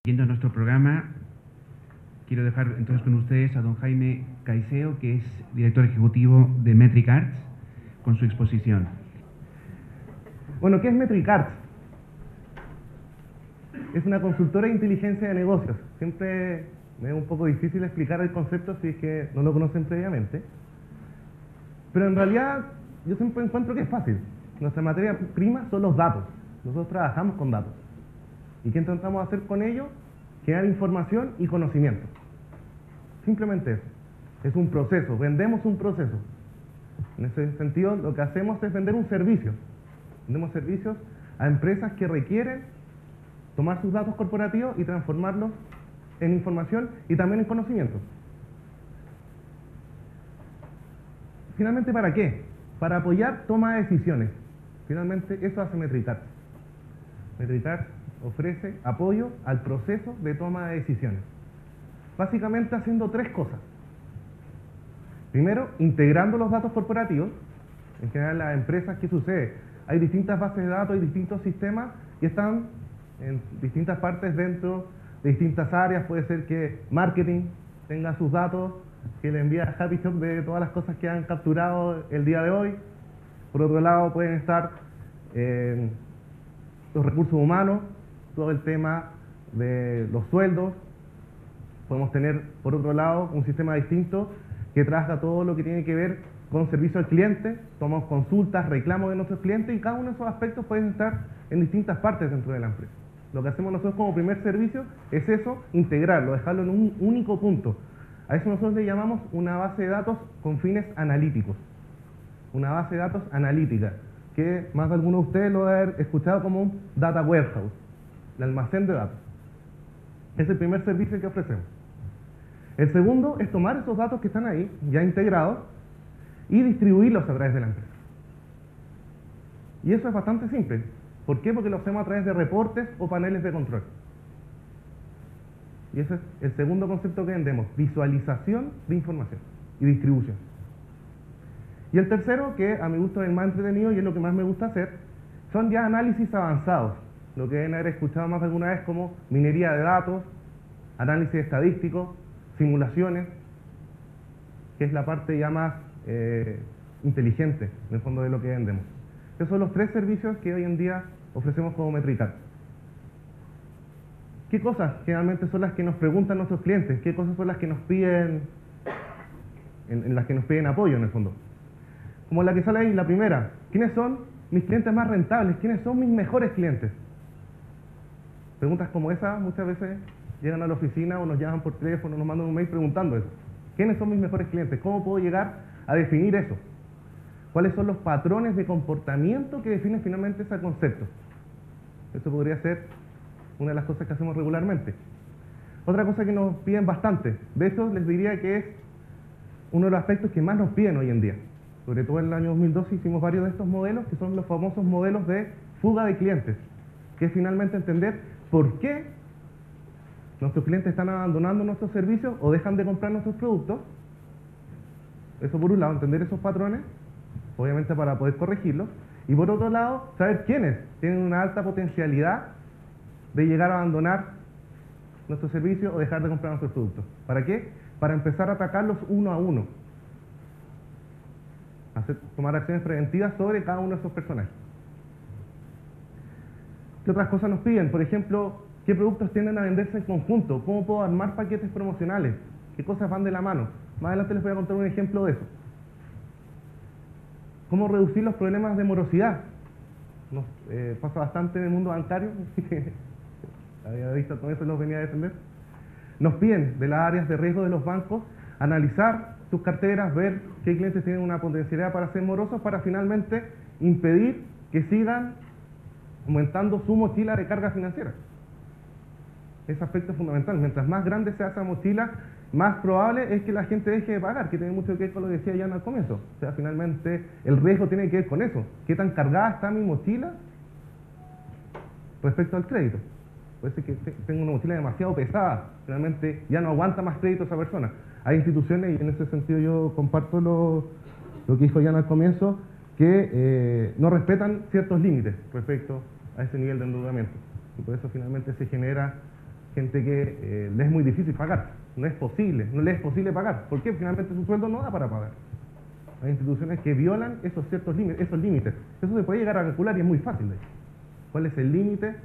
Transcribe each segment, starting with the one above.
Siguiendo nuestro programa, quiero dejar entonces con ustedes a don Jaime Caicedo, que es director ejecutivo de Metric Arts, con su exposición. Bueno, ¿qué es Metric Arts? Es una consultora de inteligencia de negocios. Siempre me es un poco difícil explicar el concepto si es que no lo conocen previamente. Pero en realidad yo siempre encuentro que es fácil. Nuestra materia prima son los datos. Nosotros trabajamos con datos. ¿Y qué intentamos hacer con ello? Generar información y conocimiento. Simplemente eso. Es un proceso. Vendemos un proceso. En ese sentido, lo que hacemos es vender un servicio. Vendemos servicios a empresas que requieren tomar sus datos corporativos y transformarlos en información y también en conocimiento. Finalmente, ¿para qué? Para apoyar toma de decisiones. Finalmente, eso hace Metric Arts. Metric Arts ofrece apoyo al proceso de toma de decisiones. Básicamente haciendo tres cosas. Primero, integrando los datos corporativos. En general, las empresas, ¿qué sucede? Hay distintas bases de datos y distintos sistemas y están en distintas partes dentro de distintas áreas. Puede ser que marketing tenga sus datos, que le envía a Happy Shop de todas las cosas que han capturado el día de hoy. Por otro lado, pueden estar los recursos humanos, todo el tema de los sueldos. Podemos tener, por otro lado, un sistema distinto que trabaja todo lo que tiene que ver con servicio al cliente. Tomamos consultas, reclamos de nuestros clientes y cada uno de esos aspectos pueden estar en distintas partes dentro de la empresa. Lo que hacemos nosotros como primer servicio es eso, integrarlo, dejarlo en un único punto. A eso nosotros le llamamos una base de datos con fines analíticos. Una base de datos analítica, que más de alguno de ustedes lo debe haber escuchado como un data warehouse, el almacén de datos. Es el primer servicio que ofrecemos. El segundo es tomar esos datos que están ahí, ya integrados, y distribuirlos a través de la empresa. Y eso es bastante simple. ¿Por qué? Porque lo hacemos a través de reportes o paneles de control. Y ese es el segundo concepto que vendemos, visualización de información y distribución. Y el tercero, que a mi gusto es el más entretenido y es lo que más me gusta hacer, son ya análisis avanzados, lo que deben haber escuchado más de alguna vez como minería de datos, análisis estadístico, simulaciones, que es la parte ya más inteligente, en el fondo, de lo que vendemos. Esos son los tres servicios que hoy en día ofrecemos como Metric Arts. ¿Qué cosas generalmente son las que nos preguntan nuestros clientes? ¿Qué cosas son las que nos piden, en las que nos piden apoyo, en el fondo? Como la que sale ahí, la primera. ¿Quiénes son mis clientes más rentables? ¿Quiénes son mis mejores clientes? Preguntas como esa muchas veces llegan a la oficina o nos llaman por teléfono, nos mandan un mail preguntando eso. ¿Quiénes son mis mejores clientes? ¿Cómo puedo llegar a definir eso? ¿Cuáles son los patrones de comportamiento que definen finalmente ese concepto? Eso podría ser una de las cosas que hacemos regularmente. Otra cosa que nos piden bastante, de hecho les diría que es uno de los aspectos que más nos piden hoy en día. Sobre todo en el año 2012 hicimos varios de estos modelos, que son los famosos modelos de fuga de clientes, que es finalmente entender por qué nuestros clientes están abandonando nuestros servicios o dejan de comprar nuestros productos. Eso por un lado, entender esos patrones, obviamente para poder corregirlos, y por otro lado, saber quiénes tienen una alta potencialidad de llegar a abandonar nuestros servicios o dejar de comprar nuestros productos. ¿Para qué? Para empezar a atacarlos uno a uno. Tomar acciones preventivas sobre cada uno de esos personajes. ¿Qué otras cosas nos piden? Por ejemplo, ¿qué productos tienden a venderse en conjunto? ¿Cómo puedo armar paquetes promocionales? ¿Qué cosas van de la mano? Más adelante les voy a contar un ejemplo de eso. ¿Cómo reducir los problemas de morosidad? Nos pasa bastante en el mundo bancario, así que había visto con eso los venía a defender. Nos piden de las áreas de riesgo de los bancos analizar sus carteras, ver qué clientes tienen una potencialidad para ser morosos, para finalmente impedir que sigan aumentando su mochila de carga financiera. Ese aspecto es fundamental. Mientras más grande sea esa mochila, más probable es que la gente deje de pagar, que tiene mucho que ver con lo que decía Jan al comienzo. O sea, finalmente el riesgo tiene que ver con eso. ¿Qué tan cargada está mi mochila respecto al crédito? Puede ser que tengo una mochila demasiado pesada, finalmente ya no aguanta más crédito esa persona. Hay instituciones, y en ese sentido yo comparto lo que dijo Jan al comienzo, que no respetan ciertos límites respecto a ese nivel de endeudamiento. Y por eso finalmente se genera gente que le es muy difícil pagar, no es posible, no le es posible pagar. ¿Por qué? Finalmente su sueldo no da para pagar. Hay instituciones que violan esos ciertos límites, esos límites. Eso se puede llegar a calcular y es muy fácil de hecho. ¿Cuál es el límite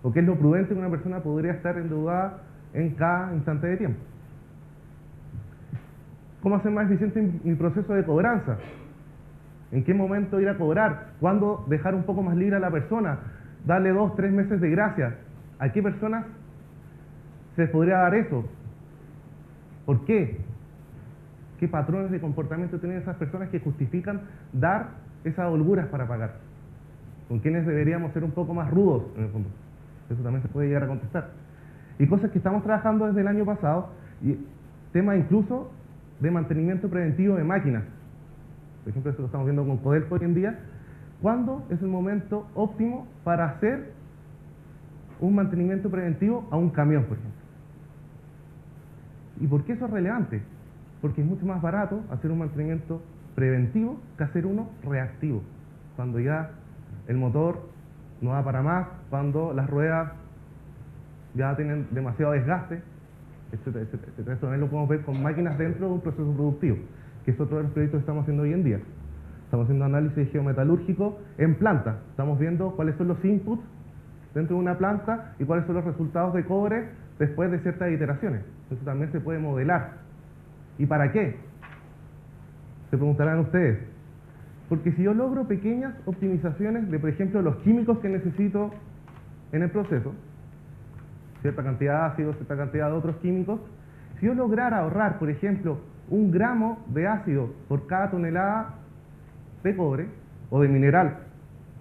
o qué es lo prudente que una persona podría estar endeudada en cada instante de tiempo? ¿Cómo hacer más eficiente mi proceso de cobranza? ¿En qué momento ir a cobrar? ¿Cuándo dejar un poco más libre a la persona? Darle 2, 3 meses de gracia. ¿A qué personas se les podría dar eso? ¿Por qué? ¿Qué patrones de comportamiento tienen esas personas que justifican dar esas holguras para pagar? ¿Con quiénes deberíamos ser un poco más rudos en el fondo? Eso también se puede llegar a contestar. Y cosas que estamos trabajando desde el año pasado, y temas incluso de mantenimiento preventivo de máquinas. Por ejemplo, eso lo estamos viendo con Codelco hoy en día. ¿Cuándo es el momento óptimo para hacer un mantenimiento preventivo a un camión, por ejemplo? ¿Y por qué eso es relevante? Porque es mucho más barato hacer un mantenimiento preventivo que hacer uno reactivo. Cuando ya el motor no da para más, cuando las ruedas ya tienen demasiado desgaste, etcétera, etcétera, etcétera. Esto también lo podemos ver con máquinas dentro de un proceso productivo, que es otro de los proyectos que estamos haciendo hoy en día. Estamos haciendo análisis geometalúrgico en planta. Estamos viendo cuáles son los inputs dentro de una planta y cuáles son los resultados de cobre después de ciertas iteraciones. Eso también se puede modelar. ¿Y para qué? Se preguntarán ustedes. Porque si yo logro pequeñas optimizaciones de, por ejemplo, los químicos que necesito en el proceso, cierta cantidad de ácido, cierta cantidad de otros químicos, si yo lograra ahorrar, por ejemplo, 1 gramo de ácido por cada tonelada de cobre, o de mineral,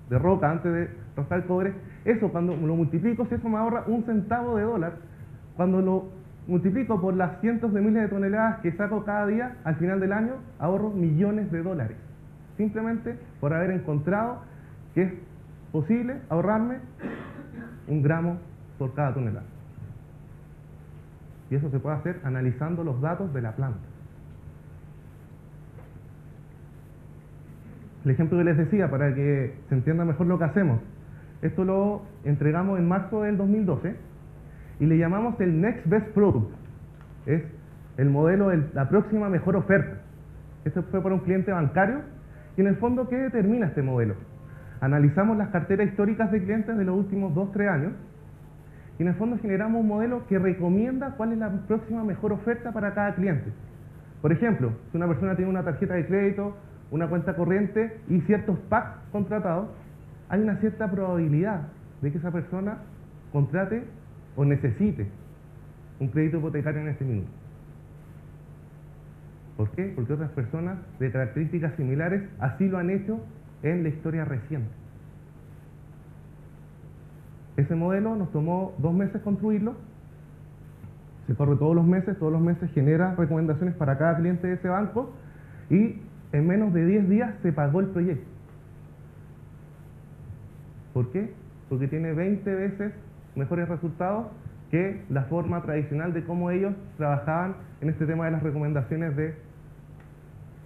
de roca antes de rascar el cobre, eso cuando lo multiplico, si eso me ahorra 1 centavo de dólar, cuando lo multiplico por las cientos de miles de toneladas que saco cada día, al final del año ahorro millones de dólares. Simplemente por haber encontrado que es posible ahorrarme 1 gramo por cada tonelada. Y eso se puede hacer analizando los datos de la planta. El ejemplo que les decía, para que se entienda mejor lo que hacemos, esto lo entregamos en marzo del 2012 y le llamamos el Next Best Product. Es el modelo de la próxima mejor oferta. Esto fue para un cliente bancario y en el fondo, ¿qué determina este modelo? Analizamos las carteras históricas de clientes de los últimos 2, 3 años y en el fondo generamos un modelo que recomienda cuál es la próxima mejor oferta para cada cliente. Por ejemplo, si una persona tiene una tarjeta de crédito, una cuenta corriente y ciertos packs contratados, hay una cierta probabilidad de que esa persona contrate o necesite un crédito hipotecario en este minuto. ¿Por qué? Porque otras personas de características similares así lo han hecho en la historia reciente. Ese modelo nos tomó 2 meses construirlo, se corre todos los meses genera recomendaciones para cada cliente de ese banco y en menos de 10 días se pagó el proyecto. ¿Por qué? Porque tiene 20 veces mejores resultados que la forma tradicional de cómo ellos trabajaban en este tema de las recomendaciones de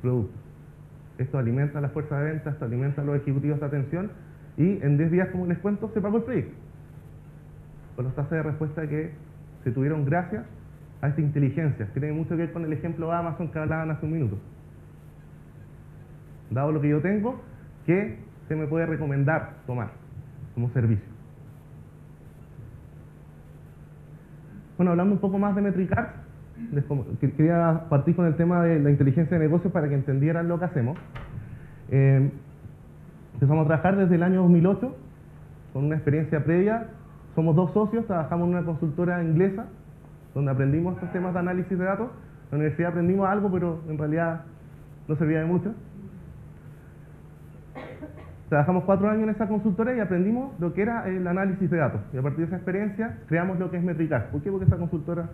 productos. Esto alimenta a las fuerzas de venta, esto alimenta a los ejecutivos de atención y en 10 días, como les cuento, se pagó el proyecto. Con las tasas de respuesta que se tuvieron gracias a esta inteligencia, que tiene mucho que ver con el ejemplo de Amazon que hablaban hace un minuto. Dado lo que yo tengo, ¿qué se me puede recomendar tomar como servicio? Bueno, hablando un poco más de Metricart, quería partir con el tema de la inteligencia de negocios para que entendieran lo que hacemos. Empezamos a trabajar desde el año 2008, con una experiencia previa. Somos 2 socios, trabajamos en una consultora inglesa, donde aprendimos estos temas de análisis de datos. En la universidad aprendimos algo, pero en realidad no servía de mucho. Trabajamos 4 años en esa consultora y aprendimos lo que era el análisis de datos. Y a partir de esa experiencia creamos lo que es Metricart. ¿Por qué? Porque esa consultora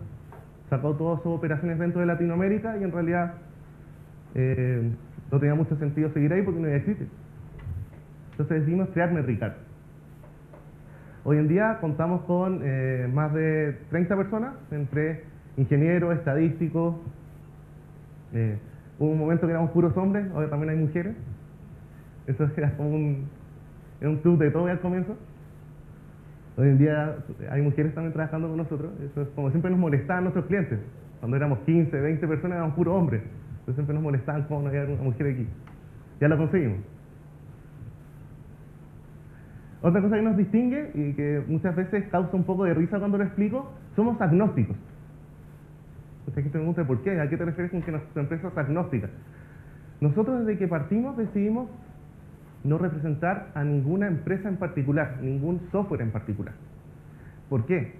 sacó todas sus operaciones dentro de Latinoamérica y en realidad no tenía mucho sentido seguir ahí porque no existe. Entonces decidimos crear Metricart. Hoy en día contamos con más de 30 personas, entre ingenieros, estadísticos. Hubo un momento que éramos puros hombres, ahora también hay mujeres. Eso era como un club de todo al comienzo. Hoy en día hay mujeres también trabajando con nosotros. Eso es como siempre nos molestaban nuestros clientes. Cuando éramos 15, 20 personas, éramos puros hombres. Entonces siempre nos molestaban cómo no había una mujer aquí. Ya lo conseguimos. Otra cosa que nos distingue y que muchas veces causa un poco de risa cuando lo explico, somos agnósticos. Mucha gente me pregunta ¿por qué? ¿A qué te refieres con que nuestra empresa es agnóstica? Nosotros desde que partimos decidimos no representar a ninguna empresa en particular, ningún software en particular. ¿Por qué?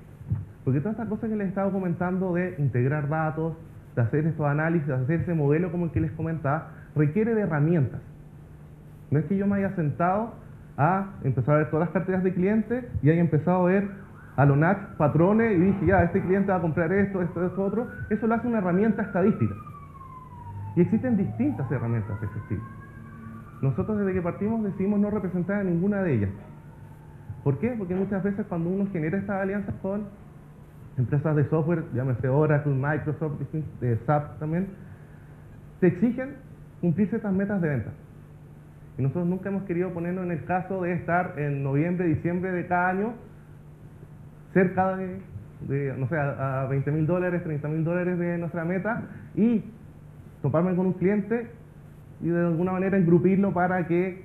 Porque todas estas cosas que les he estado comentando de integrar datos, de hacer estos análisis, de hacer ese modelo como el que les comentaba, requiere de herramientas. No es que yo me haya sentado a empezar a ver todas las carteras de clientes y haya empezado a ver a lo NAC patrones y dije, ya, este cliente va a comprar esto, esto, otro. Eso lo hace una herramienta estadística. Y existen distintas herramientas de ese estilo. Nosotros desde que partimos decidimos no representar a ninguna de ellas. ¿Por qué? Porque muchas veces cuando uno genera estas alianzas con empresas de software, llámese Oracle, Microsoft, SAP también, te exigen cumplir ciertas metas de venta. Y nosotros nunca hemos querido ponernos en el caso de estar en noviembre, diciembre de cada año cerca de no sé, a $20,000, $30,000 de nuestra meta y toparme con un cliente y de alguna manera engrupirlo para que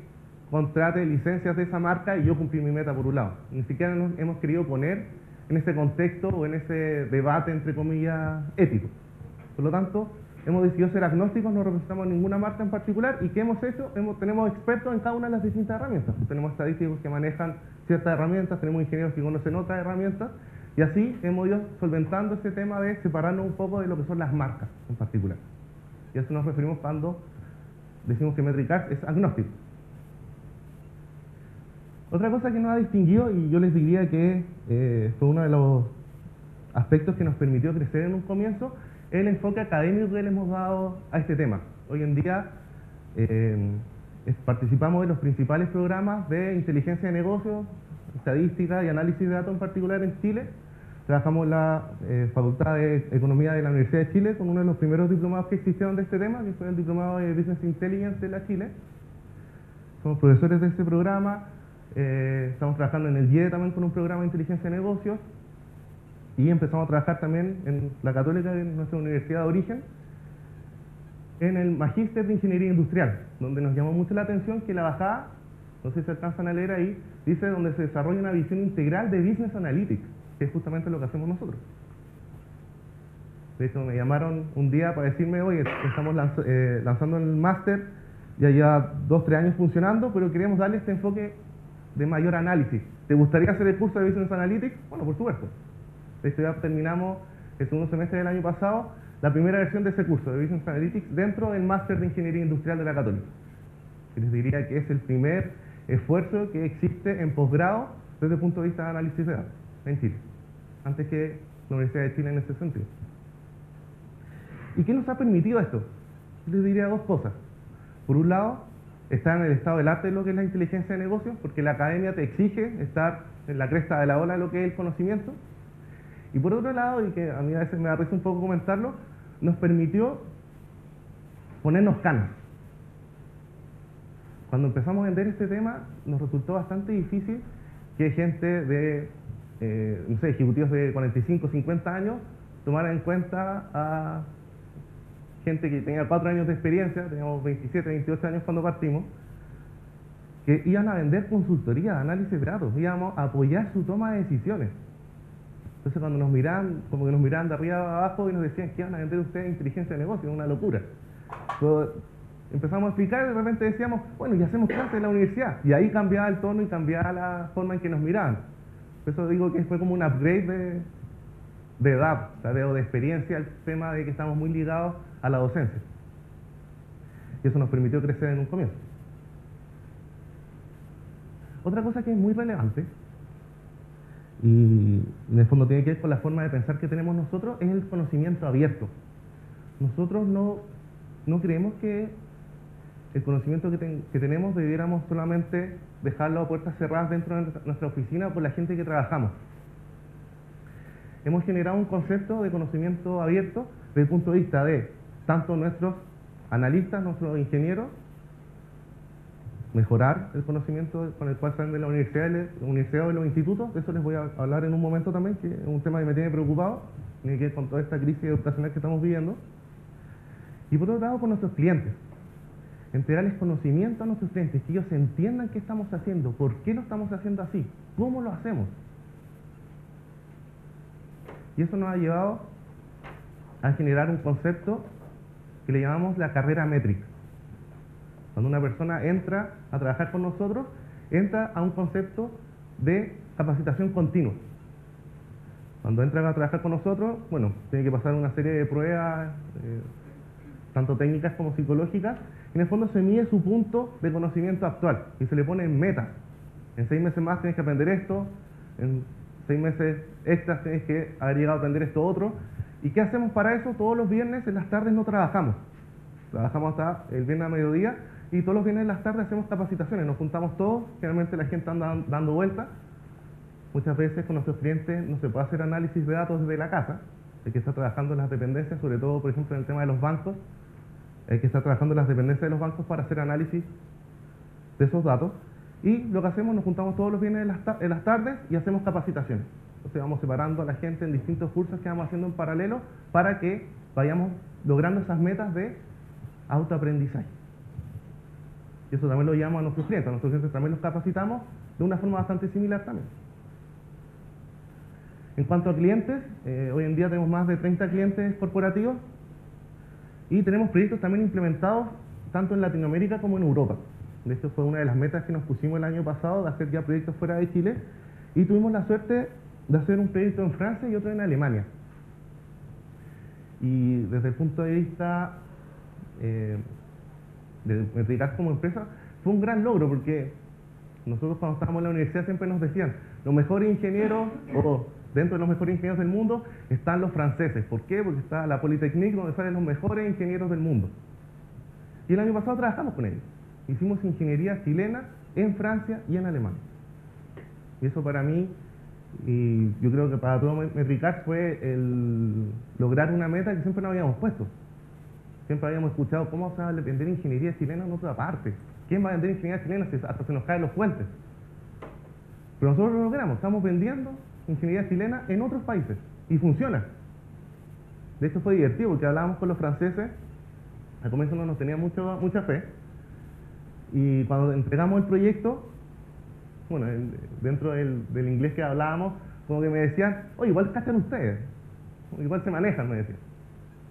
contrate licencias de esa marca y yo cumplir mi meta por un lado. Ni siquiera nos hemos querido poner en ese contexto o en ese debate, entre comillas, ético. Por lo tanto, hemos decidido ser agnósticos, no representamos ninguna marca en particular. ¿Y qué hemos hecho? Tenemos expertos en cada una de las distintas herramientas. Tenemos estadísticos que manejan ciertas herramientas, tenemos ingenieros que conocen otras herramientas, y así hemos ido solventando ese tema de separarnos un poco de lo que son las marcas en particular. Y a eso nos referimos cuando decimos que MetricArts es agnóstico. Otra cosa que nos ha distinguido, y yo les diría que fue uno de los aspectos que nos permitió crecer en un comienzo, es el enfoque académico que le hemos dado a este tema. Hoy en día participamos de los principales programas de inteligencia de negocios, estadística y análisis de datos en particular en Chile. Trabajamos en la Facultad de Economía de la Universidad de Chile con uno de los primeros diplomados que existieron de este tema, que fue el diplomado de Business Intelligence de la Chile. Somos profesores de este programa. Estamos trabajando en el IE también con un programa de inteligencia de negocios y empezamos a trabajar también en la Católica, de nuestra universidad de origen, en el Magíster de Ingeniería Industrial, donde nos llamó mucho la atención que la bajada, no sé si se alcanzan a leer ahí, dice donde se desarrolla una visión integral de Business Analytics, que es justamente lo que hacemos nosotros. De hecho, me llamaron un día para decirme, oye, estamos lanzando el máster, ya lleva 2-3 años funcionando, pero queremos darle este enfoque de mayor análisis. ¿Te gustaría hacer el curso de Business Analytics? Bueno, por supuesto. De hecho, ya terminamos el segundo semestre del año pasado la primera versión de ese curso de Business Analytics dentro del Máster de Ingeniería Industrial de la Católica. Y les diría que es el primer esfuerzo que existe en posgrado desde el punto de vista de análisis de datos en Chile, antes que la Universidad de Chile en ese sentido. ¿Y qué nos ha permitido esto? Les diría dos cosas. Por un lado, está en el estado del arte de lo que es la inteligencia de negocios, porque la academia te exige estar en la cresta de la ola de lo que es el conocimiento. Y por otro lado, y que a mí a veces me da risa un poco comentarlo, nos permitió ponernos canas. Cuando empezamos a vender este tema, nos resultó bastante difícil que gente de, no sé, ejecutivos de 45, 50 años tomaran en cuenta a gente que tenía 4 años de experiencia, teníamos 27, 28 años cuando partimos, que iban a vender consultoría, análisis de datos, íbamos a apoyar su toma de decisiones. Entonces cuando nos miraban, como que nos miraban de arriba a abajo y nos decían que iban a vender ustedes inteligencia de negocio, una locura. Entonces, empezamos a explicar y de repente decíamos, bueno, ya hacemos clases en la universidad. Y ahí cambiaba el tono y cambiaba la forma en que nos miraban. Por eso digo que fue como un upgrade de edad, o de experiencia, el tema de que estamos muy ligados a la docencia. Y eso nos permitió crecer en un comienzo. Otra cosa que es muy relevante, y en el fondo tiene que ver con la forma de pensar que tenemos nosotros, es el conocimiento abierto. Nosotros no creemos que el conocimiento que tenemos debiéramos solamente dejarlo a puertas cerradas dentro de nuestra oficina por la gente que trabajamos. Hemos generado un concepto de conocimiento abierto desde el punto de vista de tanto nuestros analistas, nuestros ingenieros, mejorar el conocimiento con el cual salen de la universidad o de los institutos. De eso les voy a hablar en un momento también, que es un tema que me tiene preocupado, tiene que ver con toda esta crisis educacional que estamos viviendo. Y por otro lado, con nuestros clientes. Entregarles conocimiento a nuestros clientes, que ellos entiendan qué estamos haciendo, por qué lo estamos haciendo así, cómo lo hacemos. Y eso nos ha llevado a generar un concepto que le llamamos la carrera métrica. Cuando una persona entra a trabajar con nosotros, entra a un concepto de capacitación continua. Cuando entra a trabajar con nosotros, bueno, tiene que pasar una serie de pruebas, tanto técnicas como psicológicas, y en el fondo se mide su punto de conocimiento actual y se le ponen metas. En 6 meses más tienes que aprender esto, en 6 meses extras tienes que haber llegado a aprender esto otro. ¿Y qué hacemos para eso? Todos los viernes en las tardes no trabajamos. Trabajamos hasta el viernes a mediodía y todos los viernes en las tardes hacemos capacitaciones. Nos juntamos todos, generalmente la gente anda dando vueltas. Muchas veces con nuestros clientes no se puede hacer análisis de datos desde la casa. Hay que estar trabajando en las dependencias, sobre todo, por ejemplo, en el tema de los bancos. Hay que estar trabajando en las dependencias de los bancos para hacer análisis de esos datos. Y lo que hacemos, nos juntamos todos los viernes en las tardes y hacemos capacitaciones. Entonces vamos separando a la gente en distintos cursos que vamos haciendo en paralelo para que vayamos logrando esas metas de autoaprendizaje. Y eso también lo llevamos a nuestros clientes. A nuestros clientes también los capacitamos de una forma bastante similar también. En cuanto a clientes, hoy en día tenemos más de 30 clientes corporativos y tenemos proyectos también implementados tanto en Latinoamérica como en Europa. De hecho, fue una de las metas que nos pusimos el año pasado, de hacer ya proyectos fuera de Chile, y tuvimos la suerte de hacer un proyecto en Francia y otro en Alemania. Y desde el punto de vista de Metricarts como empresa, fue un gran logro, porque nosotros cuando estábamos en la universidad siempre nos decían, los mejores ingenieros, o dentro de los mejores ingenieros del mundo, están los franceses. ¿Por qué? Porque está la Polytechnique, donde salen los mejores ingenieros del mundo. Y el año pasado trabajamos con ellos. Hicimos ingeniería chilena en Francia y en Alemania. Y eso para mí, y yo creo que para todo Metricarts, fue el lograr una meta que siempre nos habíamos puesto. Siempre habíamos escuchado cómo se va a vender ingeniería chilena en otra parte. ¿Quién va a vender ingeniería chilena si hasta se nos caen los puentes? Pero nosotros lo logramos, estamos vendiendo ingeniería chilena en otros países y funciona. De hecho fue divertido porque hablábamos con los franceses, al comienzo no nos tenían mucha fe, y cuando entregamos el proyecto, bueno, dentro del inglés que hablábamos, como que me decían, oye, igual cachan ustedes, igual se manejan, me decían.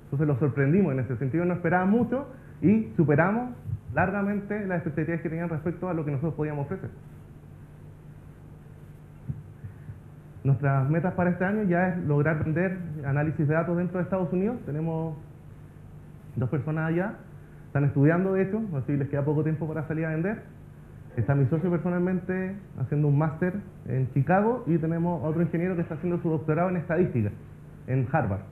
Entonces los sorprendimos en ese sentido, no esperaban mucho y superamos largamente las expectativas que tenían respecto a lo que nosotros podíamos ofrecer. Nuestras metas para este año ya es lograr vender análisis de datos dentro de Estados Unidos. Tenemos 2 personas allá, están estudiando de hecho, así les queda poco tiempo para salir a vender. Está mi socio personalmente haciendo un máster en Chicago y tenemos otro ingeniero que está haciendo su doctorado en estadística en Harvard.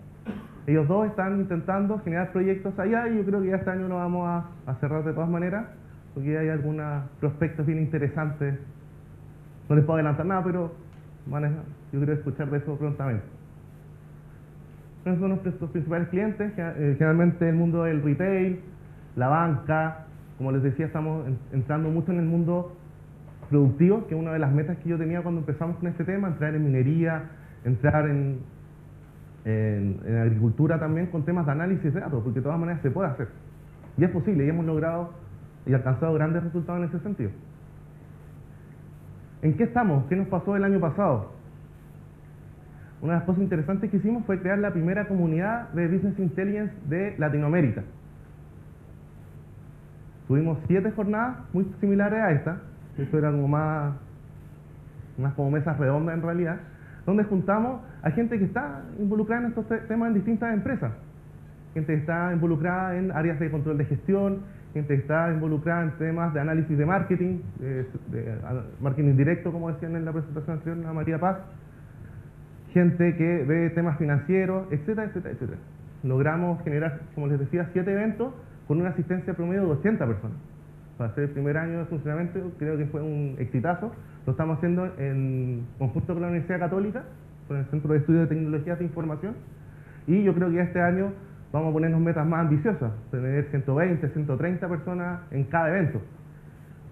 Ellos dos están intentando generar proyectos allá y yo creo que ya este año lo vamos a cerrar de todas maneras, porque hay algunos prospectos bien interesantes. No les puedo adelantar nada, pero yo creo escuchar de eso prontamente. Esos son nuestros principales clientes, generalmente el mundo del retail, la banca. Como les decía, estamos entrando mucho en el mundo productivo, que es una de las metas que yo tenía cuando empezamos con este tema, entrar en minería, entrar en agricultura también, con temas de análisis de datos, porque de todas maneras se puede hacer. Y es posible, y hemos logrado y alcanzado grandes resultados en ese sentido. ¿En qué estamos? ¿Qué nos pasó el año pasado? Una de las cosas interesantes que hicimos fue crear la primera comunidad de Business Intelligence de Latinoamérica. Tuvimos 7 jornadas muy similares a esta, esto era como unas como mesas redondas en realidad, donde juntamos a gente que está involucrada en estos temas en distintas empresas. Gente que está involucrada en áreas de control de gestión, gente que está involucrada en temas de análisis de marketing, de marketing directo, como decían en la presentación anterior, la María Paz, gente que ve temas financieros, etcétera, etcétera, etcétera. Logramos generar, como les decía, 7 eventos con una asistencia promedio de 80 personas. Para ser el primer año de funcionamiento, creo que fue un exitazo. Lo estamos haciendo en conjunto con la Universidad Católica, con el Centro de Estudios de Tecnologías de Información, y yo creo que este año vamos a ponernos metas más ambiciosas, tener 120, 130 personas en cada evento.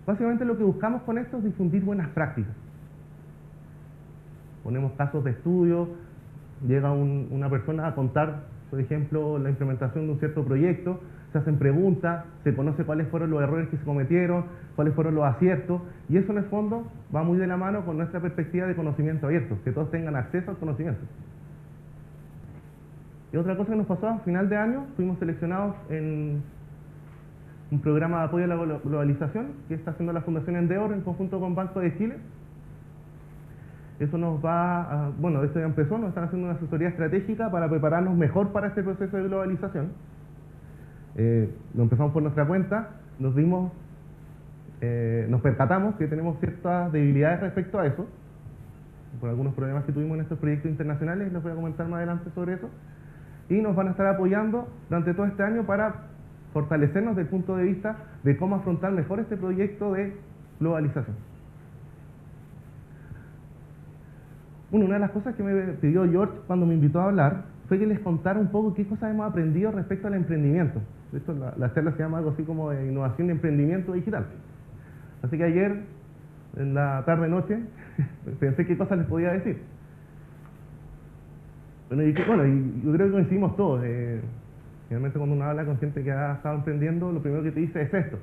Básicamente lo que buscamos con esto es difundir buenas prácticas. Ponemos casos de estudio, llega una persona a contar, por ejemplo, la implementación de un cierto proyecto, se hacen preguntas, se conoce cuáles fueron los errores que se cometieron, cuáles fueron los aciertos, y eso en el fondo va muy de la mano con nuestra perspectiva de conocimiento abierto, que todos tengan acceso al conocimiento. Y otra cosa que nos pasó a final de año, fuimos seleccionados en un programa de apoyo a la globalización que está haciendo la Fundación Endeavor en conjunto con Banco de Chile. Eso nos va a, bueno, esto ya empezó, nos están haciendo una asesoría estratégica para prepararnos mejor para este proceso de globalización. Lo empezamos por nuestra cuenta, nos percatamos que tenemos ciertas debilidades respecto a eso, por algunos problemas que tuvimos en estos proyectos internacionales, les voy a comentar más adelante sobre eso, y nos van a estar apoyando durante todo este año para fortalecernos desde el punto de vista de cómo afrontar mejor este proyecto de globalización. Bueno, una de las cosas que me pidió George cuando me invitó a hablar fue que les contara un poco qué cosas hemos aprendido respecto al emprendimiento. De hecho, la charla se llama algo así como de innovación y emprendimiento digital. Así que ayer, en la tarde-noche, pensé qué cosas les podía decir. Bueno, y yo creo que coincidimos todos. Generalmente cuando uno habla con gente que ha estado emprendiendo, lo primero que te dice es esto.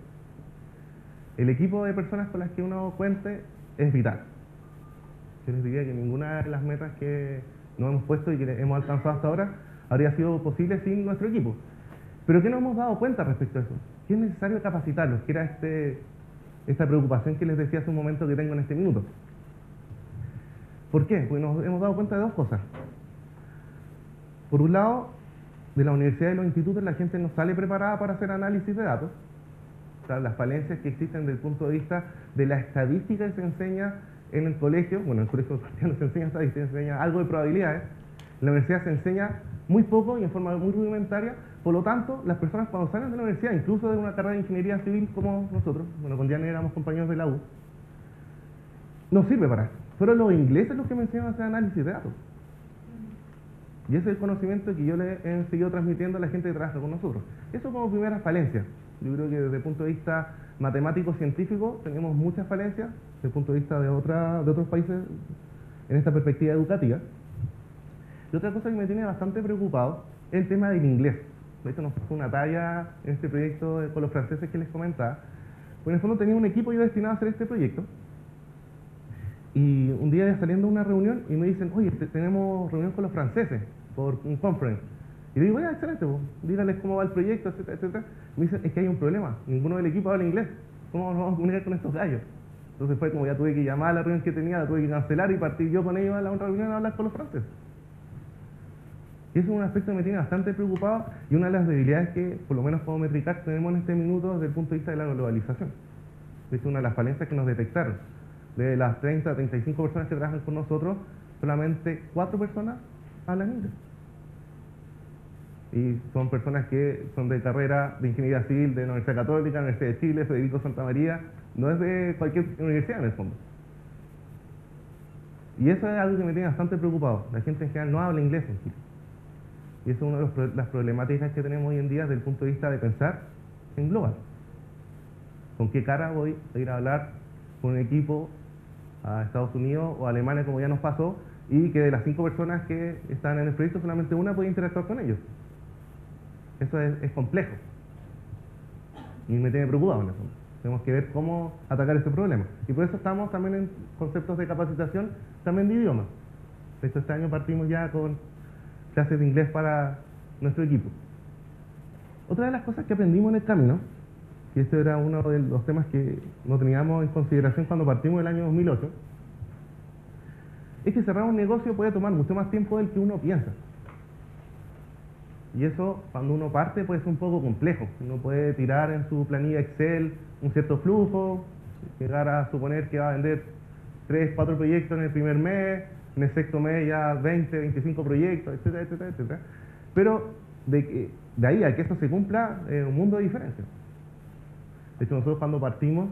El equipo de personas con las que uno cuente es vital. Yo les diría que ninguna de las metas que nos hemos puesto y que hemos alcanzado hasta ahora habría sido posible sin nuestro equipo. Pero ¿qué nos hemos dado cuenta respecto a eso? Que es necesario capacitarlos, que era esta preocupación que les decía hace un momento que tengo en este minuto. ¿Por qué? Porque nos hemos dado cuenta de dos cosas. Por un lado, de la universidad y los institutos la gente no sale preparada para hacer análisis de datos. O sea, las falencias que existen desde el punto de vista de la estadística que se enseña en el colegio, bueno, en el colegio no se enseña estadística, se enseña algo de probabilidades. En la universidad se enseña muy poco y en forma muy rudimentaria. Por lo tanto, las personas cuando salen de la universidad, incluso de una carrera de ingeniería civil como nosotros, bueno, con Diane éramos compañeros de la U, no sirve para eso. Fueron los ingleses los que me enseñaron a hacer análisis de datos. Y ese es el conocimiento que yo le he seguido transmitiendo a la gente que trabaja con nosotros. Eso como primera falencia. Yo creo que desde el punto de vista matemático-científico tenemos muchas falencias, desde el punto de vista de otros países en esta perspectiva educativa. Y otra cosa que me tiene bastante preocupado es el tema del inglés. De hecho, nos puso una talla en este proyecto con los franceses que les comentaba. Pues en el fondo tenía un equipo yo destinado a hacer este proyecto. Y un día saliendo de una reunión y me dicen, oye, tenemos reunión con los franceses por un conference. Y digo, ya, excelente, pues, díganles cómo va el proyecto, etcétera, etcétera. Y me dicen, es que hay un problema, ninguno del equipo habla inglés. ¿Cómo nos vamos a comunicar con estos gallos? Entonces fue como ya tuve que llamar a la reunión que tenía, la tuve que cancelar y partir yo con ellos a la otra reunión a hablar con los franceses. Y eso es un aspecto que me tiene bastante preocupado y una de las debilidades que, por lo menos como Metricar, tenemos en este minuto desde el punto de vista de la globalización. Es una de las falencias que nos detectaron. De las 30, 35 personas que trabajan con nosotros, solamente 4 personas hablan inglés. Y son personas que son de carrera de Ingeniería Civil de la Universidad Católica, Universidad de Chile, Federico Santa María, no es de cualquier universidad en el fondo. Y eso es algo que me tiene bastante preocupado. La gente en general no habla inglés en Chile. Y eso es una de las problemáticas que tenemos hoy en día desde el punto de vista de pensar en global. ¿Con qué cara voy a ir a hablar con un equipo a Estados Unidos o a Alemania, como ya nos pasó, y que de las 5 personas que están en el proyecto solamente una puede interactuar con ellos? Eso es complejo y me tiene preocupado en el fondo. Tenemos que ver cómo atacar ese problema, y por eso estamos también en conceptos de capacitación, también de idioma. De hecho, este año partimos ya con clases de inglés para nuestro equipo. Otra de las cosas que aprendimos en el camino, y este era uno de los temas que no teníamos en consideración cuando partimos el año 2008, es que cerrar un negocio puede tomar mucho más tiempo del que uno piensa. Y eso, cuando uno parte, puede ser un poco complejo. Uno puede tirar en su planilla Excel un cierto flujo, llegar a suponer que va a vender 3, 4 proyectos en el primer mes, en el sexto mes ya 20, 25 proyectos, etcétera, etcétera, etcétera. Pero de ahí a que eso se cumpla, es un mundo de diferencia. De hecho, nosotros cuando partimos,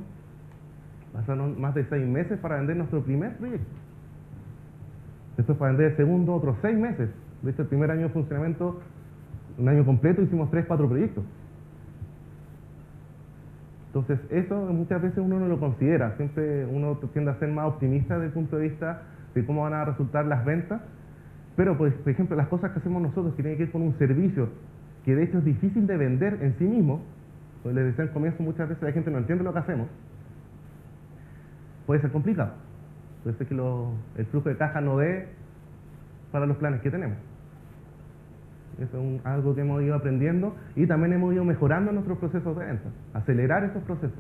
pasaron más de 6 meses para vender nuestro primer proyecto. Después para vender el segundo, otros 6 meses. De hecho, el primer año de funcionamiento, un año completo, hicimos 3, 4 proyectos. Entonces, eso muchas veces uno no lo considera. Siempre uno tiende a ser más optimista desde el punto de vista de cómo van a resultar las ventas. Pero, pues, por ejemplo, las cosas que hacemos nosotros, que tienen que ver con un servicio que de hecho es difícil de vender en sí mismo, como les decía al comienzo, muchas veces la gente no entiende lo que hacemos, puede ser complicado. Puede ser que el flujo de caja no dé para los planes que tenemos. Eso es algo que hemos ido aprendiendo y también hemos ido mejorando nuestros procesos de venta, acelerar esos procesos.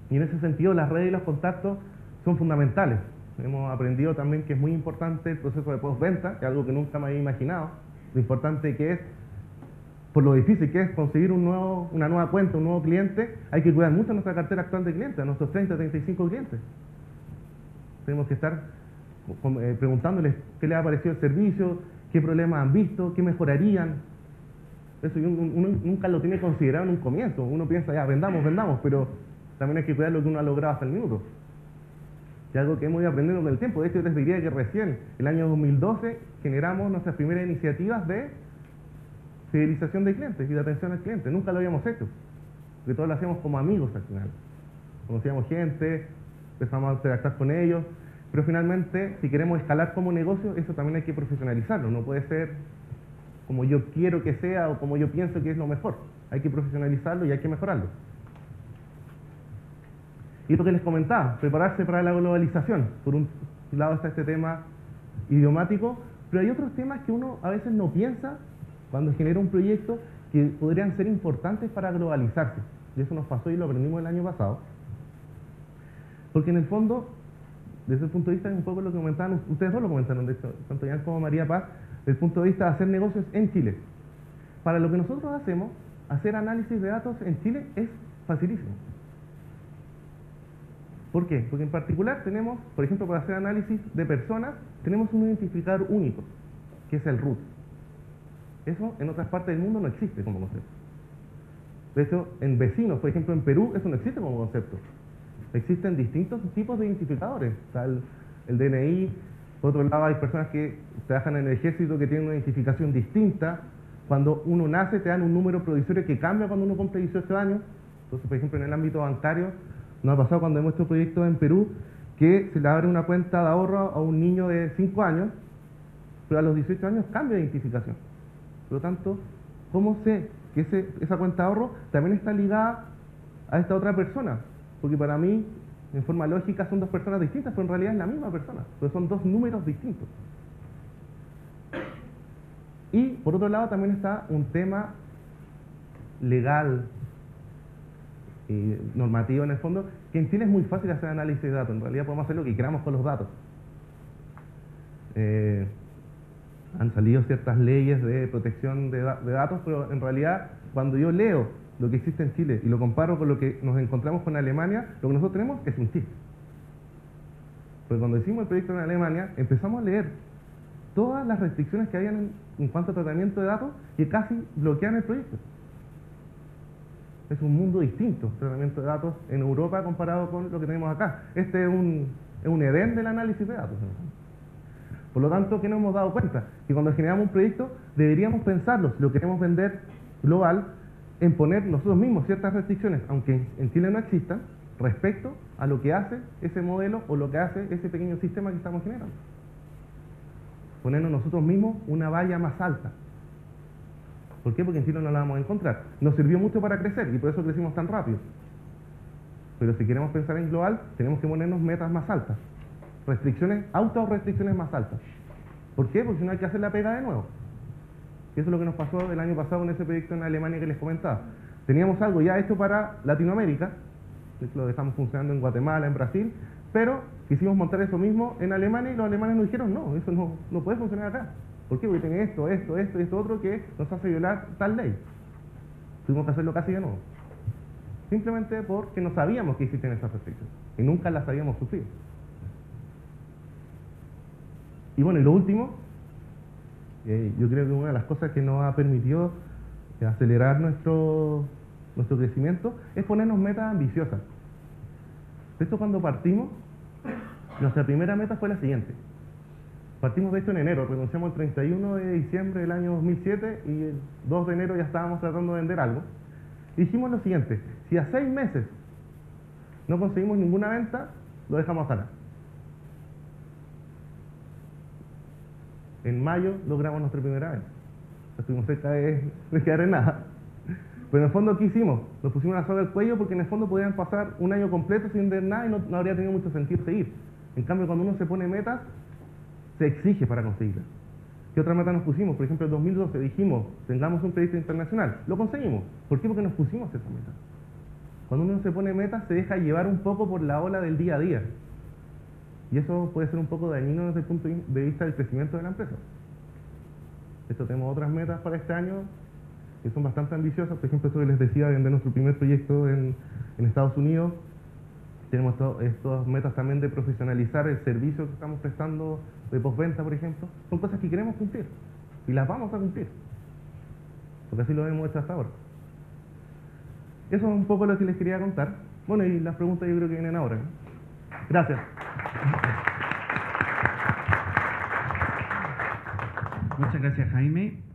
Y en ese sentido las redes y los contactos son fundamentales. Hemos aprendido también que es muy importante el proceso de postventa, que es algo que nunca me había imaginado, lo importante que es, por lo difícil que es conseguir una nueva cuenta, un nuevo cliente. Hay que cuidar mucho nuestra cartera actual de clientes, a nuestros 30, 35 clientes. Tenemos que estar preguntándoles qué les ha parecido el servicio, qué problemas han visto, qué mejorarían. Eso uno nunca lo tiene considerado en un comienzo. Uno piensa, ya, vendamos, pero también hay que cuidar lo que uno ha logrado hasta el minuto. Y algo que hemos ido aprendiendo con el tiempo. De hecho, yo les diría que recién, el año 2012, generamos nuestras primeras iniciativas de fidelización de clientes y de atención al cliente. Nunca lo habíamos hecho, porque todos lo hacíamos como amigos al final. Conocíamos gente, empezamos a interactuar con ellos, pero finalmente, si queremos escalar como negocio, eso también hay que profesionalizarlo. No puede ser como yo quiero que sea o como yo pienso que es lo mejor. Hay que profesionalizarlo y hay que mejorarlo. Y lo que les comentaba, prepararse para la globalización. Por un lado está este tema idiomático, pero hay otros temas que uno a veces no piensa cuando genera un proyecto que podrían ser importantes para globalizarse. Y eso nos pasó y lo aprendimos el año pasado. Porque en el fondo, desde el punto de vista, un poco lo que comentaban, ustedes dos lo comentaron, de hecho, tanto Jan como María Paz, desde el punto de vista de hacer negocios en Chile. Para lo que nosotros hacemos, hacer análisis de datos en Chile es facilísimo. ¿Por qué? Porque en particular tenemos, por ejemplo, para hacer análisis de personas, tenemos un identificador único, que es el RUT. Eso en otras partes del mundo no existe como concepto. De hecho, en vecinos, por ejemplo, en Perú, eso no existe como concepto. Existen distintos tipos de identificadores. Está el DNI, por otro lado hay personas que trabajan en el ejército que tienen una identificación distinta. Cuando uno nace te dan un número provisorio que cambia cuando uno cumple 18 años. Entonces, por ejemplo, en el ámbito bancario, nos ha pasado cuando hemos hecho proyectos en Perú que se le abre una cuenta de ahorro a un niño de 5 años, pero a los 18 años cambia de identificación. Por lo tanto, ¿cómo sé que esa cuenta de ahorro también está ligada a esta otra persona? Porque para mí, en forma lógica, son dos personas distintas, pero en realidad es la misma persona, pero son dos números distintos. Y, por otro lado, también está un tema legal, normativo en el fondo, que en Chile es muy fácil hacer análisis de datos. En realidad podemos hacer lo que queramos con los datos. Han salido ciertas leyes de protección de datos, pero en realidad cuando yo leo lo que existe en Chile y lo comparo con lo que nos encontramos con Alemania, lo que nosotros tenemos es un chiste. Porque cuando hicimos el proyecto en Alemania, empezamos a leer todas las restricciones que habían en cuanto a tratamiento de datos que casi bloquean el proyecto. Es un mundo distinto, el tratamiento de datos en Europa comparado con lo que tenemos acá. Este es un Edén del análisis de datos. Por lo tanto, ¿qué nos hemos dado cuenta? Que cuando generamos un proyecto deberíamos pensarlo, si lo queremos vender global, en poner nosotros mismos ciertas restricciones, aunque en Chile no existan, respecto a lo que hace ese modelo o lo que hace ese pequeño sistema que estamos generando. Ponernos nosotros mismos una valla más alta. ¿Por qué? Porque en Chile no la vamos a encontrar. Nos sirvió mucho para crecer y por eso crecimos tan rápido. Pero si queremos pensar en global, tenemos que ponernos metas más altas. Restricciones, autorrestricciones más altas. ¿Por qué? Porque si no hay que hacer la pega de nuevo. Y eso es lo que nos pasó el año pasado con ese proyecto en Alemania que les comentaba. Teníamos algo ya hecho para Latinoamérica, lo dejamos funcionando en Guatemala, en Brasil, pero quisimos montar eso mismo en Alemania y los alemanes nos dijeron, no, eso no puede funcionar acá. ¿Por qué? Porque tiene esto y esto otro que nos hace violar tal ley. Tuvimos que hacerlo casi de nuevo. Simplemente porque no sabíamos que existen esas restricciones y nunca las habíamos sufrido. Y bueno, y lo último, yo creo que una de las cosas que nos ha permitido acelerar nuestro crecimiento es ponernos metas ambiciosas. De hecho, cuando partimos, nuestra primera meta fue la siguiente. Partimos de hecho en enero, renunciamos el 31 de diciembre del año 2007 y el 2 de enero ya estábamos tratando de vender algo. Y dijimos lo siguiente, si a 6 meses no conseguimos ninguna venta, lo dejamos hasta acá. En mayo logramos nuestra primera venta. Estuvimos cerca de quedar en nada. Pero en el fondo, ¿qué hicimos? Nos pusimos la soga al cuello porque en el fondo podían pasar un año completo sin vender nada y no habría tenido mucho sentido seguir. En cambio, cuando uno se pone metas, se exige para conseguirlas. ¿Qué otra meta nos pusimos? Por ejemplo, en 2012 dijimos, tengamos un crédito internacional. Lo conseguimos. ¿Por qué? Porque nos pusimos esa meta. Cuando uno se pone metas, se deja llevar un poco por la ola del día a día. Y eso puede ser un poco dañino desde el punto de vista del crecimiento de la empresa. Esto tenemos otras metas para este año que son bastante ambiciosas. Por ejemplo, esto que les decía, vender nuestro primer proyecto en Estados Unidos. Tenemos estas metas también de profesionalizar el servicio que estamos prestando de postventa, por ejemplo. Son cosas que queremos cumplir y las vamos a cumplir, porque así lo hemos hecho hasta ahora. Eso es un poco lo que les quería contar. Bueno, y las preguntas yo creo que vienen ahora, ¿no? Gracias. Muchas gracias, Jaime.